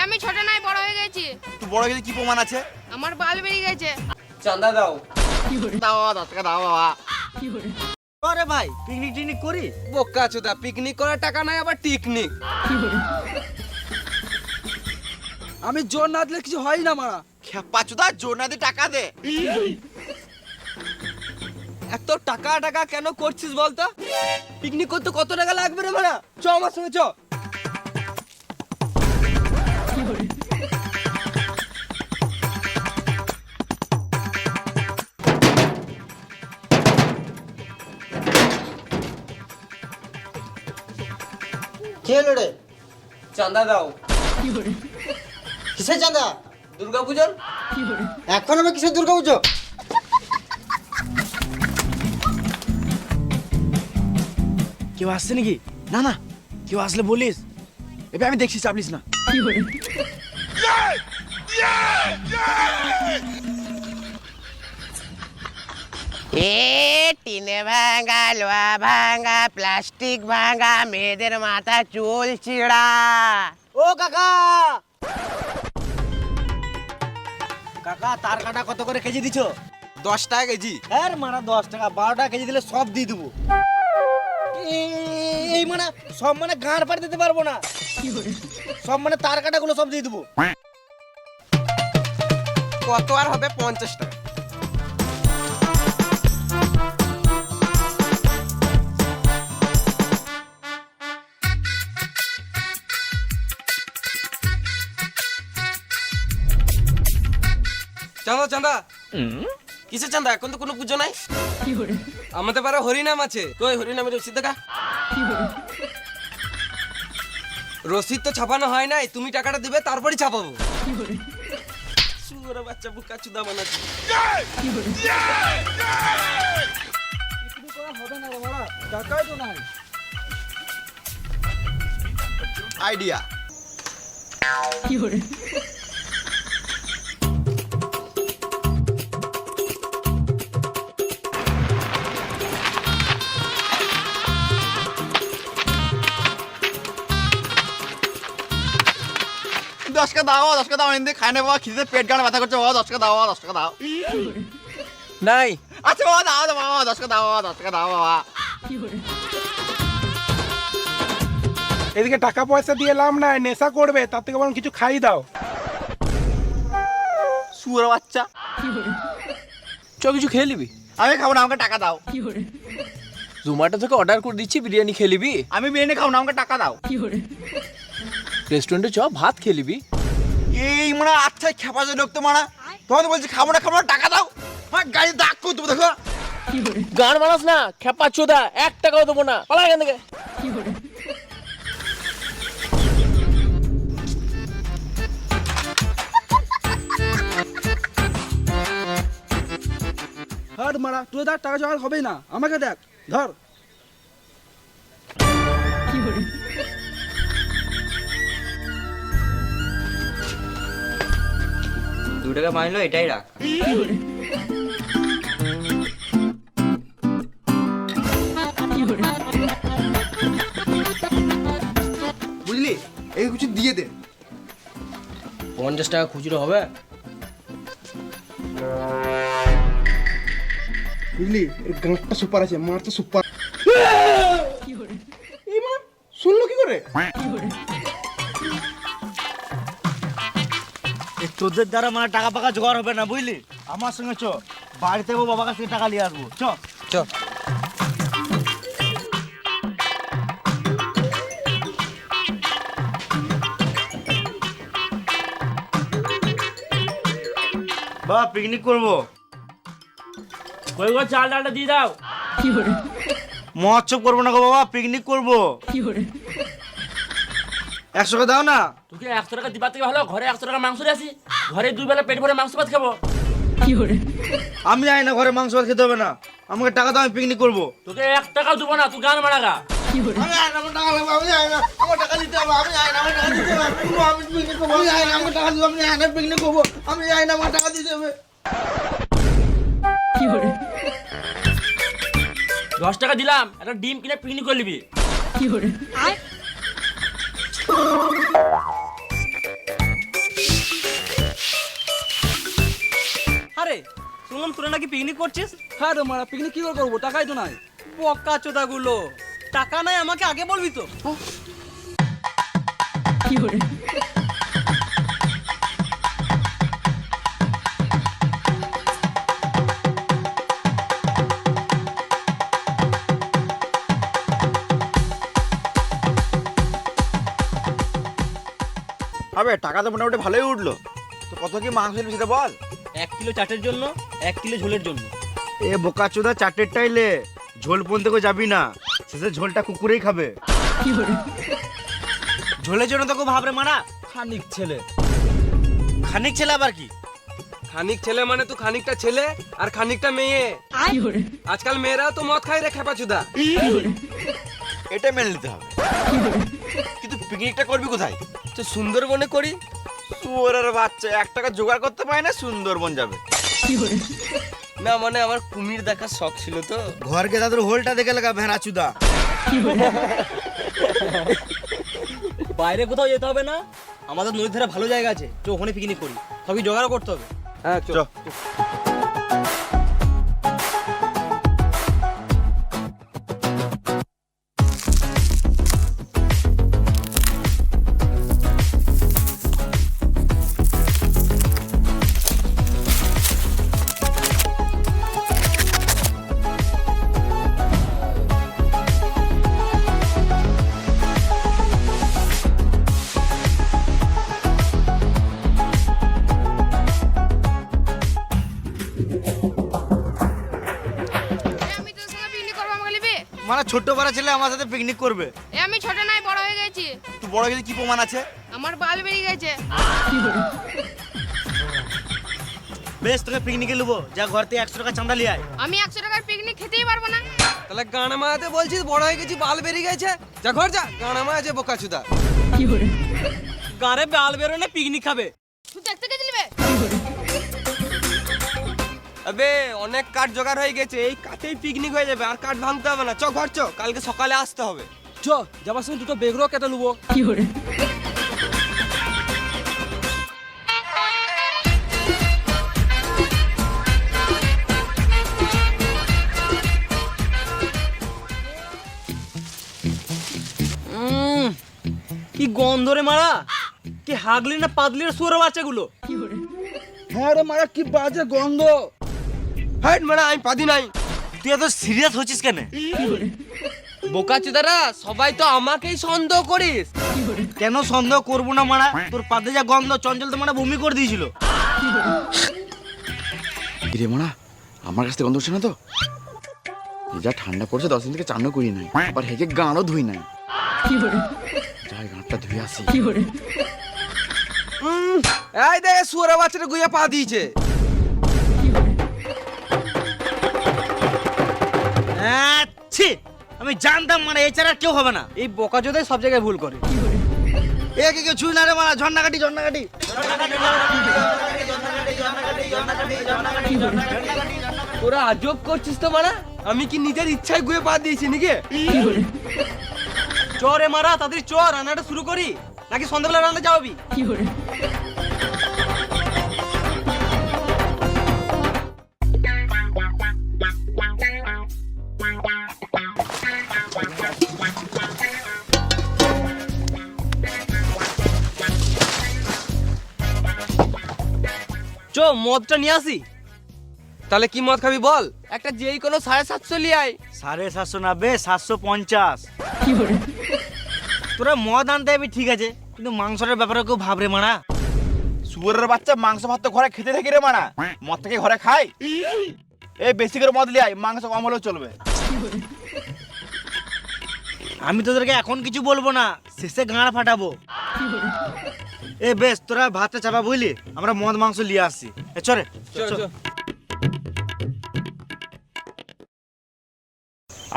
আমি ছোট নাই বড় হয়ে গেছি। তুই বড় হয়ে কি প্রমাণ আছে? আমার বাল বেরিয়ে গেছে। চাঁদা দাও। দাও বাবা, 10 টাকা দাও বাবা। আরে ভাই পিকনিক টিকনিক করি? বোকা চোদা, পিকনিক করার টাকা নাই আবার টিকনিক। আমি জোর না দিলে কিছু হয় না মারা। খেপা চুদা, জোর না দিয়ে টাকা দে। এত টাকা টাকা কেন করছিস বলতো? পিকনিক করতে কত টাকা লাগবে রে মারা? চ আমার সঙ্গে চ। কি হলো রে? চাঁদা দাও। কিসের চাঁদা? দুর্গা পূজার। এখন আমি কিসের দুর্গা পুজো? কেউ আসছে নাকি? না না, কেউ আসলে বলিস। এবার আমি দেখছি, চাপলিস না। টিনে ভাঙা, লোহা ভাঙা, প্লাস্টিক ভাঙা, মেয়েদের মাথা চুল ছিঁড়া। ও কাকা, কাকা তার কাটা কত করে কেজি দিছো? 10 টাকা কেজি। হ্যাঁ মারা 10 টাকা, 12 টাকা কেজি দিলে সব দিয়ে দেবো। এই মানে সব মানে গাঁড় পাড়ে দিতে পারবো না, সব মানে তার কাটাগুলো সব দিয়ে দেবো। কত আর হবে? 50 টাকা। চাঁদা চাঁদা। কিসের চাঁদা? এখন তো কোনো পুজো নাই। আমাদের পাড়া হরিনাম আছে, তো ওই হরিনামের রসিদ দেখা। রসিদ তো ছাপানো হয় নাই, তুমি টাকাটা দিবে তারপরই ছাপাবো। সুরে বাচ্চা বুকা চুদা বানাচ্ছে। হবে না রে মারা, টাকাই তো নাই। আইডিয়া। 10 টাকা দাও, 10 টাকা দাও, এনে খাই না বাবা, খিদে পেট গান ব্যথা করছে বাবা, 10 টাকা দাও, 10 টাকা দাও। নাই। আচ্ছা বাবা, দাও দাও বাবা, 10 টাকা দাও বাবা, 10 টাকা দাও বাবা। এদিকে টাকা পয়সা দিয়ে লাভ নাই, নেশা করবে, তার থেকে বরং কিছু খাই দাও। শুয়োর বাচ্চা। চ কিছু খেয়ে নিবি। আমি খাবো না, আমাকে টাকা দাও। জোম্যাটো থেকে অর্ডার করে দিচ্ছি, বিরিয়ানি খেয়ে নিবি। আমি বিরিয়ানি খাবো না, আমাকে টাকা দাও। রেস্টুরেন্টে চ, ভাত খেয়ে নিবি। এই মানে আচ্ছা খেপা যে লোক তো মারা, তোমাকে বলছি খাবো না, খাবো না, টাকা দাও। আমার গাড়ি দাগ করে দেবো, দেখো। গান মানাস না, খেপা চোদা, 1 টাকাও দেবো না, পালা এখান থেকে। আর মারা তুই তার টাকা জোগাড় হবেই না, আমাকে দেখ, ধর। দু টাকা মাইলো, এটাই রাখ। বুঝলি, এই কিছু দিয়ে দে। 50 টাকা খুচরো হবে? বুঝলি, এর গাঁটটা সুপার আছে, মারটা সুপার। এই মা শুনলো কি করে? তোদের দ্বারা মানে টাকা পাকা জোগাড় হবে না, বুঝলি? আমার সঙ্গে চ, বাড়িতে যাবো, বাবার কাছ থেকে টাকা নিয়ে আসবো। চ চ। বাবা, পিকনিক করবো। কই গো, চাল ডালটা দিয়ে দাও। মহোৎসব করবো না গো বাবা, পিকনিক করবো। 100 টাকা দাও না। তোকে 100 টাকা দিবার থেকে ভালো ঘরে 100 টাকা মাংস দিয়ে আসি, ঘরে 2 বেলা পেট ভরে মাংস ভাত খাবো। আমি জানি না ঘরে মাংস ভাত খেতে হবে না, আমাকে টাকা দাও, আমি পিকনিক করবো। তোকে 1 টাকাও দেবো না, তুই গান মারাগা। আমি জানি না, আমার টাকা লাগবে, আমি জানি না, আমার টাকা দিতে হবে, আমি জানি না, আমার টাকা দিতে হবে, আমি পিকনিক করবো, আমি জানি না, আমার টাকা দিতে হবে, আমি জানি না, পিকনিক করবো, আমি জানি না, আমার টাকা দিতে হবে। 10 টাকা দিলাম, একটা ডিম কিনে পিকনিক করে নিবি। শুনলাম তোরা নাকি পিকনিক করছিস? হ্যাঁ রে মারা, পিকনিক কি করে করবো? টাকাই তো নাই। বক্কা চোদাগুলো, টাকা নাই আমাকে আগে বলবি তো। হবে টাকা তো মোটামুটি ভালোই উঠলো। তো কত কি মাংস নিবি সেটা বল। 1 কিলো চাটের জন্য, 1 কিলো ঝোলের জন্য। এ বোকাচোদা, চারটেরটাই লে, ঝোল পর্যন্ত কেউ যাবি না, শেষে ঝোলটা কুকুরেই খাবে। ঝোলের জন্য তো কেউ ভাবরে মারা। খানিক ছেলে। খানিক ছেলে আবার কি? খানিক ছেলে মানে তো খানিকটা ছেলে আর খানিকটা মেয়ে। আজকাল মেয়েরাও তো মদ খায় রে খেপাচুদা। এটা মেনে নিতে হবে। কিন্তু পিকনিকটা করবি কোথায়? তো সুন্দরবনে করি। শুয়োরের বাচ্চা, 1 টাকা জোগাড় করতে পারে না, সুন্দরবন যাবে। না মানে আমার কুমির দেখার শখ ছিল তো। ঘরকে দাদুর হোলটা দেখে লাগা ভেড়াচুদা। বাইরে কোথাও যেতে হবে না, আমাদের নদীর ধারে ভালো জায়গা আছে, তো ওখানে পিকনিক করি। সবই জোগাড় করতে হবে। হ্যাঁ চ। আমি তোর সঙ্গে পিকনিক করবো, আমাকে নিবি? মানে ছোট্ট পাড়া ছেলে আমার সাথে পিকনিক করবে? আমি ছোট নাই, বড় হয়ে গেছি। তুই বড় গেলে কি প্রমাণ আছে? আমার বাল বেরিয়ে গেছে। বেশ, তোকে পিকনিকে নেবো, যা ঘর থেকে 100 টাকা চাঁদা লিয়ে আয়। আমি 100 টাকার পিকনিক খেতেই পারবো না। তাহলে গানা মারাতে বলছিস বড় হয়ে গেছি, বাল বেরিয়ে গেছে? যা ঘর যা, গানা মারাছে বোকাচুদা। গারে বাল বেরোনে পিকনিক খাবে। তুই দেখতে গেছিলি বে? আবে অনেক কাঠ জোগাড় হয়ে গেছে, এই কাঠেই পিকনিক হয়ে যাবে, আর কাঠ ভাঙতে হবে না। চ ঘর চ, কালকে সকালে আসতে হবে। চ, যাবার সময় দুটো বেগরও কেটে নেবো। কি গন্ধ রে মারা, কি হাগলি না পাদলি রে শুয়োরের বাচ্চাগুলো। হ্যাঁ রে মারা, কি বাজে গন্ধ। হাইট মারা, আমি পাদি নাই। তুই এত সিরিয়াস হচ্ছিস কেন? বোকাচুদারা সবাই তো আমাকেই সন্দেহ করিস। কেন সন্দেহ করবো না মারা? তোর পাতে যা গন্ধ, চঞ্চল তো মারা বমি করে দিয়েছিল। রে মানা, আমার কাছ থেকে গন্ধ উঠছে না তো? এই যা ঠান্ডা পড়ছে, 10 দিন থেকে চানও করি নাই, আবার হেগে গাঁড়ও ধুই নাই। যাই গাঁটটা ধুয়ে আসি। এই দেখ শুয়োরের বাচ্চাটা গুইয়া পা দিয়েছে। ছি, আমি জানতাম মানে এছাড়া কেউ হবে না। এই বোকাচোদাই সব জায়গায় ভুল করে। এ কি কেউ ছুঁই না রে মারা, ঝর্ণাকাটি ঝর্ণাকাটি। তোরা আজব করছিস তো মারা, আমি কি নিজের ইচ্ছায় গুয়ে পা দিয়েছি নাকি? চরে মারা, তাদের চর, রান্নাটা শুরু করি নাকি সন্ধ্যাবেলা রান্না যাওয়াবি? চো, মদটা নিয়ে আসি। তাহলে কি মদ খাবি বল? একটা যেই কোনো 750 লিয়ে আয়। 750 না বে, 750। তোরা মদ আনতে যাবি ঠিক আছে, কিন্তু মাংসটার ব্যাপারে কেউ ভাবরে মারা। শুয়োরের বাচ্চা, মাংস ভাত তো ঘরে খেতে থাকি রে মানা, মদ থেকে ঘরে খাই। এই বেশি করে মদ লিয়ে আয়, মাংস কম হলেও চলবে। আমি তোদেরকে এখন কিছু বলবো না, শেষে গাঁড় ফাটাবো। এ বেশ, তোরা ভাতটা চাপা বুঝলি, আমরা মদ মাংস নিয়ে আসছি। চরে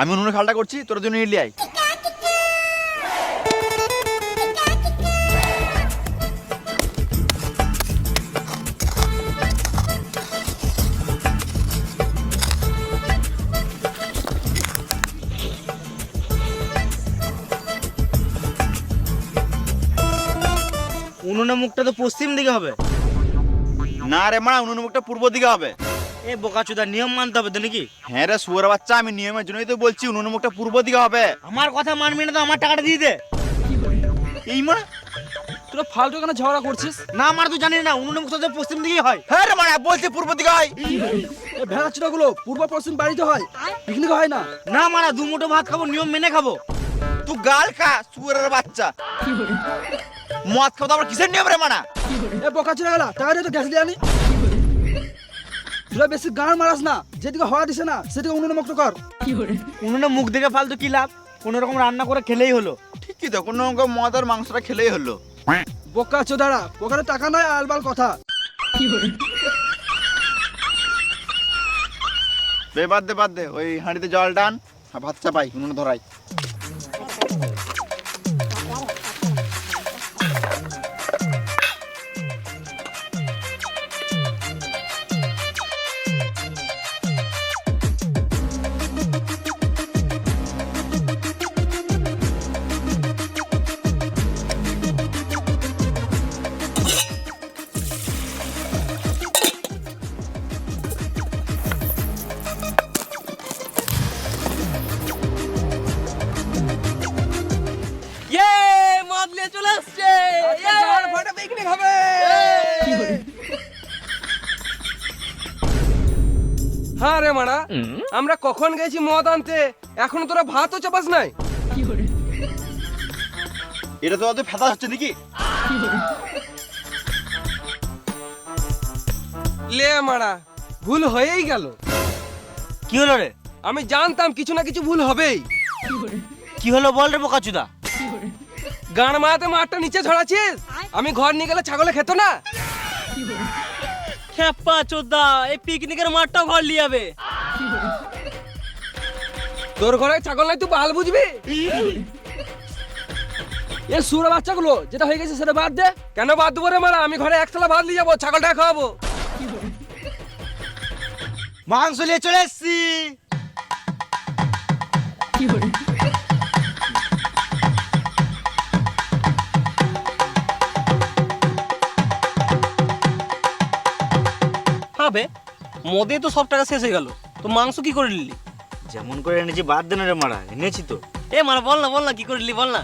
আমি উনুনে খালটা করছি, তোর জন্য ইডলি আয়। উনুনের মুখটা তো পশ্চিম দিকে হবে। না রে মা, উনুনের মুখটা পূর্ব দিকে হবে। এ বোকাচোদা নিয়ম মানতে হবে তো নাকি? হ্যাঁ রে শুয়োর বাচ্চা, আমি নিয়মের জন্যই তো বলছি উনুন মুখটা পূর্ব দিকে হবে। আমার কথা মানবি না তো আমার টাকাটা দিয়ে দে। এই মানে তোরা ফালতু কেন ঝগড়া করছিস? না আমার তো জানি না, উনুন মুখটা তো পশ্চিম দিকেই হয়। হ্যাঁ রে মানে বলছি পূর্ব দিকে হয়। এই ভেড়া চুটাগুলো পূর্ব পশ্চিম বাড়িতে হয়, পিকনিক হয় না। না মারা দু মুঠো ভাত খাবো, নিয়ম মেনে খাবো। তুই গাল খা শুয়োরের বাচ্চা। মদ খাবো তো আমার কিসের নিয়ম রে মানা? এ বোকা চুরা গেলা, টাকা দিয়ে তো গ্যাস দিয়ে আনি। তোরা বেশি গান মারাস না, যেদিকে হওয়া দিছে না সেদিকে উনুনে মুক্ত কর। উনুনে মুখ দেখে ফালতু কি লাভ, কোনো রকম রান্না করে খেলেই হলো। ঠিকই তো, কোনো রকম মদ আর মাংসটা খেলেই হলো। বোকা চোদারা, ওখানে টাকা নয় আলবাল কথা। বাদ দে ওই হাঁড়িতে জল টান আর ভাত চাপাই উনুনে ধরাই। মদ নিয়ে চলে আসছে। পিকনিক হবে। হ্যাঁ রে মারা, আমরা কখন গেছি মদ আনতে, এখনো তোরা ভাতও চাপাস নাই। এটা তো ওদের ফেদা হচ্ছে নাকি? লে মারা, ভুল হয়েই গেল। কি হলো রে? আমি জানতাম কিছু না কিছু ভুল হবেই। কি হলো বল রে বোকাচোদা? গান মারাতে মাঠটা নিচে ঝরাছিস, আমি ঘর নিয়ে গেলে ছাগলে খেত না। খেপা চোদা, এই পিকনিকের মাঠটাও ঘর লিয়ে যাবে। তোর ঘরে ছাগল নাই, তুই বাল বুঝবি? এ সুরা বাচ্চাগুলো যেটা হয়ে গেছে সেটা বাদ দে। কেন বাদ দেবো রে মারা, আমি ঘরে একতলা ভাত নিয়ে যাবো, ছাগলটা খাওয়াবো। মাংস নিয়ে চলে এসছি। হবে মদে তো সব টাকা শেষ হয়ে গেল, তো মাংস কি করে নিলি? যেমন করে এনেছি বাদ দেন রে মারা, এনেছি তো। এ মারা বল না কি করে নিলি বল না।